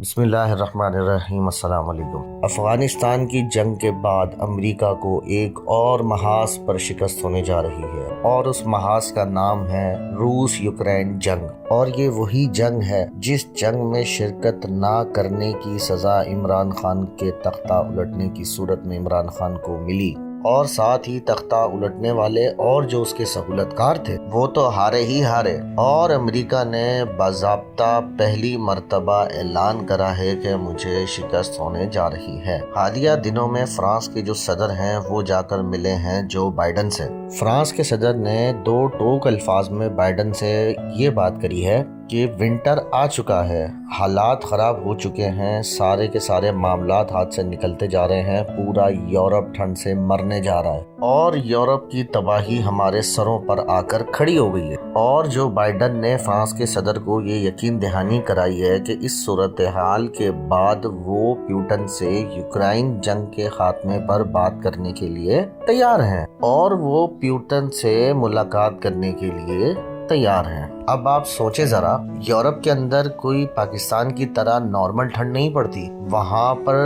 بسم اللہ الرحمن الرحیم۔ السلام علیکم۔ افغانستان کی جنگ کے بعد امریکہ کو ایک اور محاذ پر شکست ہونے جا رہی ہے اور اس محاذ کا نام ہے روس یوکرین جنگ۔ اور یہ وہی جنگ ہے جس جنگ میں شرکت نہ کرنے کی سزا عمران خان کے تختہ الٹنے کی صورت میں عمران خان کو ملی، اور ساتھ ہی تختہ الٹنے والے اور جو اس کے سہولت کار تھے وہ تو ہارے ہی ہارے۔ اور امریکہ نے باضابطہ پہلی مرتبہ اعلان کرا ہے کہ مجھے شکست ہونے جا رہی ہے۔ حالیہ دنوں میں فرانس کے جو صدر ہیں وہ جا کر ملے ہیں جو بائیڈن سے۔ فرانس کے صدر نے دو ٹوک الفاظ میں بائیڈن سے یہ بات کری ہے کہ ونٹر آ چکا ہے، حالات خراب ہو چکے ہیں، سارے کے سارے معاملات ہاتھ سے نکلتے جا رہے ہیں، پورا یورپ ٹھنڈ سے مرنے جا رہا ہے اور یورپ کی تباہی ہمارے سروں پر آ کر کھڑی ہو گئی ہے۔ اور جو بائیڈن نے فرانس کے صدر کو یہ یقین دہانی کرائی ہے کہ اس صورتحال کے بعد وہ پیوٹن سے یوکرائن جنگ کے خاتمے پر بات کرنے کے لیے تیار ہیں اور وہ پیوٹن سے ملاقات کرنے کے لیے تیار ہیں۔ اب آپ سوچیں ذرا، یورپ کے اندر کوئی پاکستان کی طرح نارمل ٹھنڈ نہیں پڑتی، وہاں پر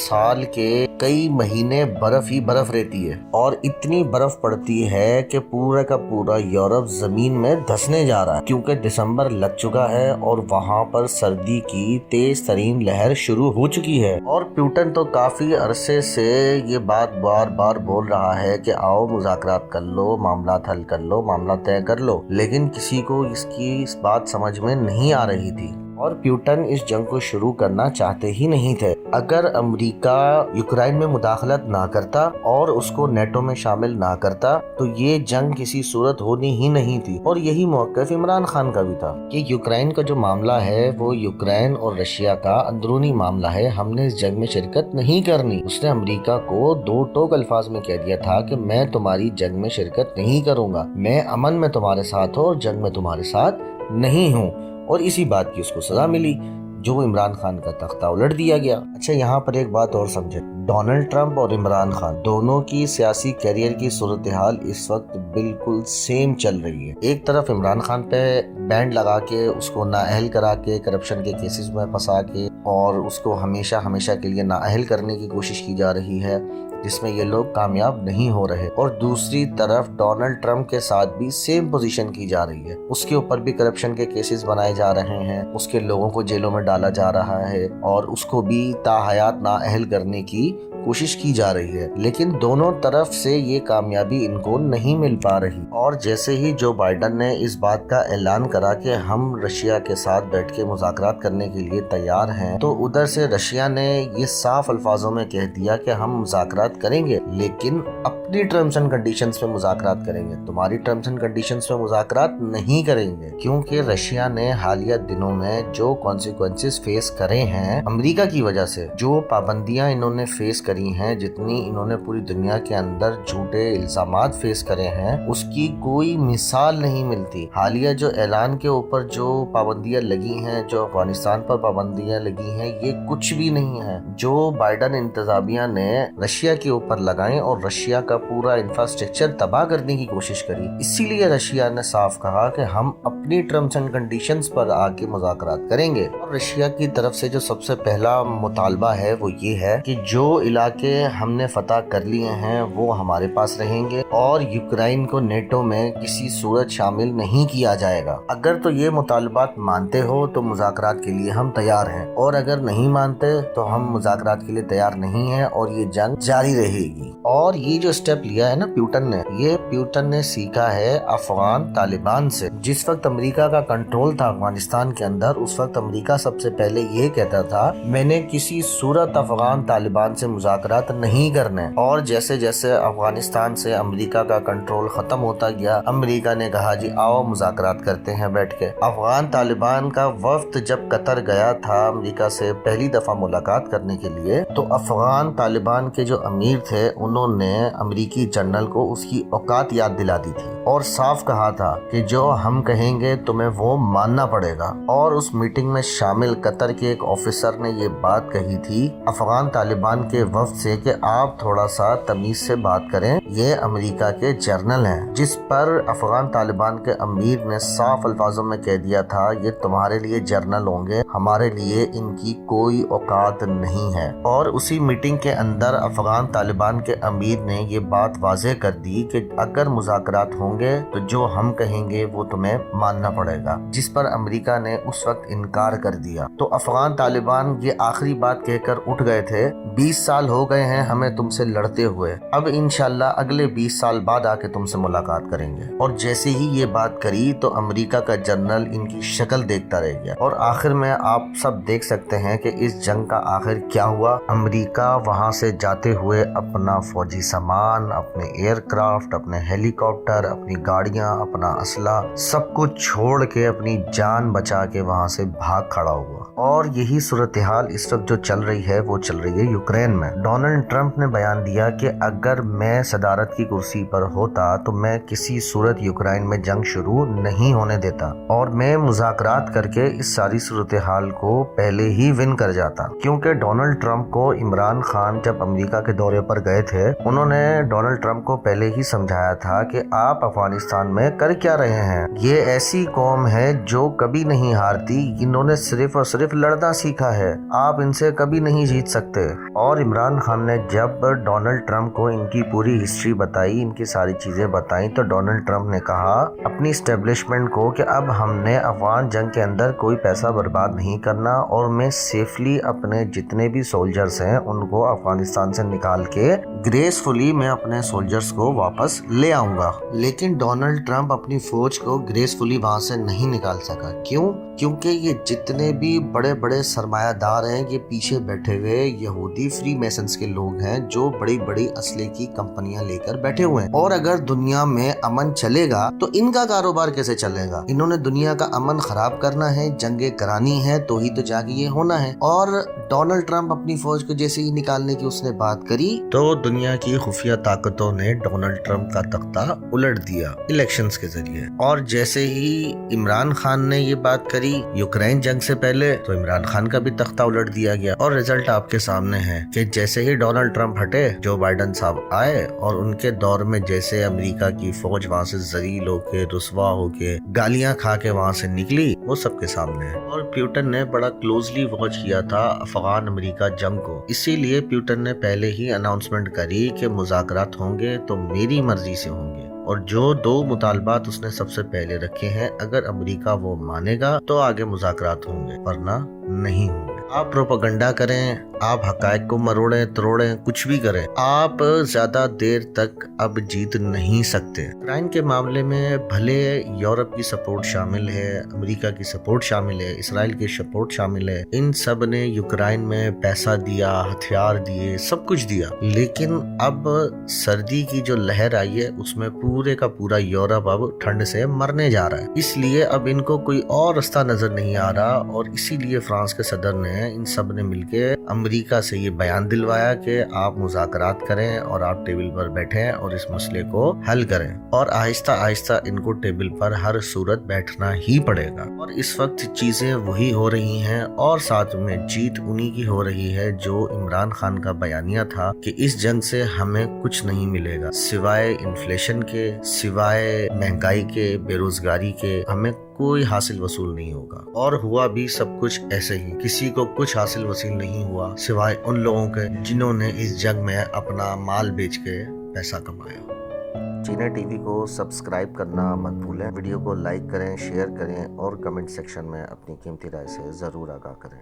سال کے کئی مہینے برف ہی برف رہتی ہے اور اتنی برف پڑتی ہے کہ پورا کا پورا یورپ زمین میں دھسنے جا رہا ہے، کیونکہ دسمبر لگ چکا ہے اور وہاں پر سردی کی تیز ترین لہر شروع ہو چکی ہے۔ اور پیوٹن تو کافی عرصے سے یہ بات بار بار بول رہا ہے کہ آؤ مذاکرات کر لو، معاملات حل کر لو، معاملات طے کر لو، لیکن کسی کو اس بات سمجھ میں نہیں آ رہی تھی اور پیوٹن اس جنگ کو شروع کرنا چاہتے ہی نہیں تھے۔ اگر امریکہ یوکرائن میں مداخلت نہ کرتا اور اس کو نیٹو میں شامل نہ کرتا تو یہ جنگ کسی صورت ہونی ہی نہیں تھی۔ اور یہی موقف عمران خان کا بھی تھا کہ یوکرائن کا جو معاملہ ہے وہ یوکرائن اور رشیا کا اندرونی معاملہ ہے، ہم نے اس جنگ میں شرکت نہیں کرنی۔ اس نے امریکہ کو دو ٹوک الفاظ میں کہہ دیا تھا کہ میں تمہاری جنگ میں شرکت نہیں کروں گا، میں امن میں تمہارے ساتھ ہوں اور جنگ میں تمہارے ساتھ نہیں ہوں۔ اور اسی بات کی اس کو سزا ملی، جو عمران خان کا تختہ الٹ دیا گیا۔ اچھا، یہاں پر ایک بات اور سمجھے، ڈونلڈ ٹرمپ اور عمران خان دونوں کی سیاسی کیریئر کی صورتحال اس وقت بالکل سیم چل رہی ہے۔ ایک طرف عمران خان پہ بینڈ لگا کے اس کو نااہل کرا کے کرپشن کے کیسز میں پھنسا کے اور اس کو ہمیشہ کے لیے نااہل کرنے کی کوشش کی جا رہی ہے، جس میں یہ لوگ کامیاب نہیں ہو رہے، اور دوسری طرف ڈونلڈ ٹرمپ کے ساتھ بھی سیم پوزیشن کی جا رہی ہے، اس کے اوپر بھی کرپشن کے کیسز بنائے جا رہے ہیں، اس کے لوگوں کو جیلوں میں ڈالا جا رہا ہے اور اس کو بھی تاحیات نااہل کرنے کی کوشش کی جا رہی ہے، لیکن دونوں طرف سے یہ کامیابی ان کو نہیں مل پا رہی۔ اور جیسے ہی جو بائیڈن نے اس بات کا اعلان کرا کہ ہم رشیا کے ساتھ بیٹھ کے مذاکرات کرنے کے لیے تیار ہیں، تو ادھر سے رشیا نے یہ صاف الفاظوں میں کہہ دیا کہ ہم مذاکرات کریں گے لیکن اپنی ٹرمز اینڈ کنڈیشنز پہ مذاکرات کریں گے، تمہاری ٹرمز اینڈ کنڈیشنز پہ مذاکرات نہیں کریں گے، کیونکہ رشیا نے حالیہ دنوں میں جو کانسیکوینسز فیس کرے ہیں امریکہ کی وجہ سے، جو پابندیاں انہوں نے فیس کری ہیں، جتنی انہوں نے پوری دنیا کے اندر جھوٹے الزامات فیس کرے ہیں، اس کی کوئی مثال نہیں ملتی۔ حالیہ جو اعلان کے اوپر جو پابندیاں لگی ہیں، جو افغانستان پر پابندیاں لگی ہیں، یہ کچھ بھی نہیں ہے جو بائیڈن انتظامیہ نے رشیا کے اوپر لگائیں اور رشیا کا پورا انفراسٹرکچر تباہ کرنے کی کوشش کری۔ اسی لیے رشیا نے صاف کہا کہ ہم اپنی ٹرمز اینڈ کنڈیشنز پر آ کے مذاکرات کریں گے۔ اور رشیا کی طرف سے جو سب سے پہلا مطالبہ ہے وہ یہ ہے کہ جو علاقے ہم نے فتح کر لیے ہیں وہ ہمارے پاس رہیں گے اور یوکرائن کو نیٹو میں کسی صورت شامل نہیں کیا جائے گا۔ اگر تو یہ مطالبات مانتے ہو تو مذاکرات کے لیے ہم تیار ہیں، اور اگر نہیں مانتے تو ہم مذاکرات کے لیے تیار نہیں ہیں اور یہ جنگ جاری رہے گی۔ اور یہ جو سٹیپ لیا ہے نا پیوٹن نے سیکھا ہے افغان طالبان سے۔ جس وقت امریکہ کا کنٹرول تھا افغانستان کے اندر، اس وقت امریکہ سب سے پہلے یہ کہتا تھا میں نے کسی صورت افغان طالبان سے مذاکرات نہیں کرنے، اور جیسے جیسے افغانستان سے امریکہ کا کنٹرول ختم ہوتا گیا، امریکہ نے کہا جی آؤ مذاکرات کرتے ہیں بیٹھ کے۔ افغان طالبان کا وفد جب قطر گیا تھا امریکہ سے پہلی دفعہ ملاقات کرنے کے لیے، تو افغان طالبان کے جو امیر تھے انہوں نے امریکی جنرل کو اس کی اوقات یاد دلا دی تھی اور صاف کہا تھا کہ جو ہم کہیں گے تمہیں وہ ماننا پڑے گا۔ اور اس میٹنگ میں شامل قطر کے ایک آفیسر نے یہ بات کہی تھی افغان طالبان کے وفد سے کہ آپ تھوڑا سا تمیز سے بات کریں، یہ امریکہ کے جرنل ہیں، جس پر افغان طالبان کے امیر نے صاف الفاظوں میں کہہ دیا تھا یہ تمہارے لیے جرنل ہوں گے، ہمارے لیے ان کی کوئی اوقات نہیں ہے۔ اور اسی میٹنگ کے اندر افغان طالبان کے امیر نے یہ بات واضح کر دی کہ اگر مذاکرات ہوں گے تو جو ہم کہیں گے وہ تمہیں ماننا پڑے گا، جس پر امریکہ نے اس وقت انکار کر دیا۔ تو افغان طالبان یہ آخری بات کہہ کر اٹھ گئے تھے، 20 سال ہو گئے ہیں ہمیں تم سے لڑتے ہوئے، اب انشاءاللہ اگلے 20 سال بعد آ کے تم سے ملاقات کریں گے۔ اور جیسے ہی یہ بات کری تو امریکہ کا جنرل ان کی شکل دیکھتا رہ گیا۔ اور آخر میں آپ سب دیکھ سکتے ہیں کہ اس جنگ کا آخر کیا ہوا۔ امریکہ وہاں سے جاتے ہوئے اپنا فوجی سامان، اپنے ایئر کرافٹ، اپنے ہیلی کاپٹر، اپنی گاڑیاں، اپنا اسلحہ سب کچھ چھوڑ کے اپنی جان بچا کے وہاں سے بھاگ کھڑا ہوا۔ اور یہی صورتحال اس وقت جو چل رہی ہے وہ چل رہی ہے یوکرین میں۔ ڈونلڈ ٹرمپ نے بیان دیا کہ اگر میں صدارت کی کرسی پر ہوتا تو میں کسی صورت یوکرین میں جنگ شروع نہیں ہونے دیتا، اور میں مذاکرات کر کے اس ساری صورتحال کو پہلے ہی ون کر جاتا۔ کیونکہ ڈونلڈ ٹرمپ کو عمران خان جب امریکہ کے دورے پر گئے تھے، انہوں نے ڈونلڈ ٹرمپ کو پہلے ہی سمجھایا تھا کہ آپ افغانستان میں کر کیا رہے ہیں، یہ ایسی قوم ہے جو کبھی نہیں ہارتی، انہوں نے صرف اور صرف لڑنا سیکھا ہے، آپ ان سے کبھی نہیں جیت سکتے۔ اور عمران خان نے جب ڈونلڈ ٹرمپ کو ان کی پوری ہسٹری بتائی، ان کی ساری چیزیں بتائیں، تو ڈونلڈ ٹرمپ نے کہا اپنی اسٹیبلشمنٹ کو کہ اب ہم نے افغان جنگ کے اندر کوئی پیسہ برباد نہیں کرنا، اور میں سیفلی اپنے جتنے بھی سولجرز ہیں ان کو افغانستان سے نکال کے گریسفلی میں اپنے سولجرز کو واپس لے آؤں گا۔ لیکن ڈونلڈ ٹرمپ اپنی فوج کو گریسفلی وہاں سے نہیں نکال سکا۔ کیوں؟ کیونکہ یہ جتنے بھی بڑے بڑے سرمایہ دار ہیں، یہ پیچھے بیٹھے ہوئے یہودی فری میسنز کے لوگ ہیں جو بڑی بڑی اسلحے کی کمپنیاں لے کر بیٹھے ہوئے ہیں۔ اور اگر دنیا میں امن چلے گا تو ان کا کاروبار کیسے چلے گا؟ انہوں نے دنیا کا امن خراب کرنا ہے، جنگیں کرانی ہے تو ہی تو جا کے یہ ہونا ہے۔ اور ڈونلڈ ٹرمپ اپنی فوج کو جیسے ہی نکالنے کی اس نے بات کری تو دنیا کی خفیہ طاقتوں نے ڈونلڈ ٹرمپ کا تختہ الٹ دیا الیکشنز کے ذریعے۔ اور جیسے ہی عمران خان نے یہ بات کری یوکرین جنگ سے پہلے، تو عمران خان کا بھی تختہ الٹ دیا گیا۔ اور رزلٹ آپ کے سامنے ہے کہ جیسے ہی ڈونلڈ ٹرمپ ہٹے، جو بائیڈن صاحب آئے، اور ان کے دور میں جیسے امریکہ کی فوج وہاں سے ذلیل ہو کے، رسوا ہو کے، گالیاں کھا کے وہاں سے نکلی، وہ سب کے سامنے ہے۔ اور پیوٹن نے بڑا کلوزلی واچ کیا تھا افغان امریکہ جنگ کو، اسی لیے پیوٹن نے پہلے ہی اناؤنسمنٹ کری کہ مذاکرات ہوں گے تو میری مرضی سے ہوں گے، اور جو 2 مطالبات اس نے سب سے پہلے رکھے ہیں، اگر امریکہ وہ مانے گا تو آگے مذاکرات ہوں گے، ورنہ نہیں ہوں گے۔ آپ پروپیگنڈا کریں، آپ حقائق کو مروڑیں تروڑیں، کچھ بھی کریں، آپ زیادہ دیر تک اب جیت نہیں سکتے۔ یوکرین کے معاملے میں بھلے یورپ کی سپورٹ شامل ہے، امریکہ کی سپورٹ شامل ہے، اسرائیل کی سپورٹ شامل ہے، ان سب نے یوکرین میں پیسہ دیا، ہتھیار دیے، سب کچھ دیا، لیکن اب سردی کی جو لہر آئی ہے اس میں پورے کا پورا یورپ اب ٹھنڈ سے مرنے جا رہا ہے، اس لیے اب ان کو کوئی اور راستہ نظر نہیں آ رہا، اور اسی لیے فرانس کے صدر نے ان سب نے مل کے امریکہ سے یہ بیان دلوایا کہ آپ مذاکرات کریں اور آپ ٹیبل پر بیٹھیں اور اس مسئلے کو حل کریں، اور آہستہ آہستہ ان کو ٹیبل پر ہر صورت بیٹھنا ہی پڑے گا۔ اور اس وقت چیزیں وہی ہو رہی ہیں، اور ساتھ میں جیت انہی کی ہو رہی ہے جو عمران خان کا بیانیہ تھا کہ اس جنگ سے ہمیں کچھ نہیں ملے گا سوائے انفلیشن کے، سوائے مہنگائی کے، بے روزگاری کے، ہمیں کوئی حاصل وصول نہیں ہوگا۔ اور ہوا بھی سب کچھ ایسے ہی، کسی کو کچھ حاصل وصول نہیں ہوا سوائے ان لوگوں کے جنہوں نے اس جنگ میں اپنا مال بیچ کے پیسہ کمایا۔ چینہ ٹی وی کو سبسکرائب کرنا مت بھولیں، ویڈیو کو لائک کریں، شیئر کریں، اور کمنٹ سیکشن میں اپنی قیمتی رائے سے ضرور آگاہ کریں۔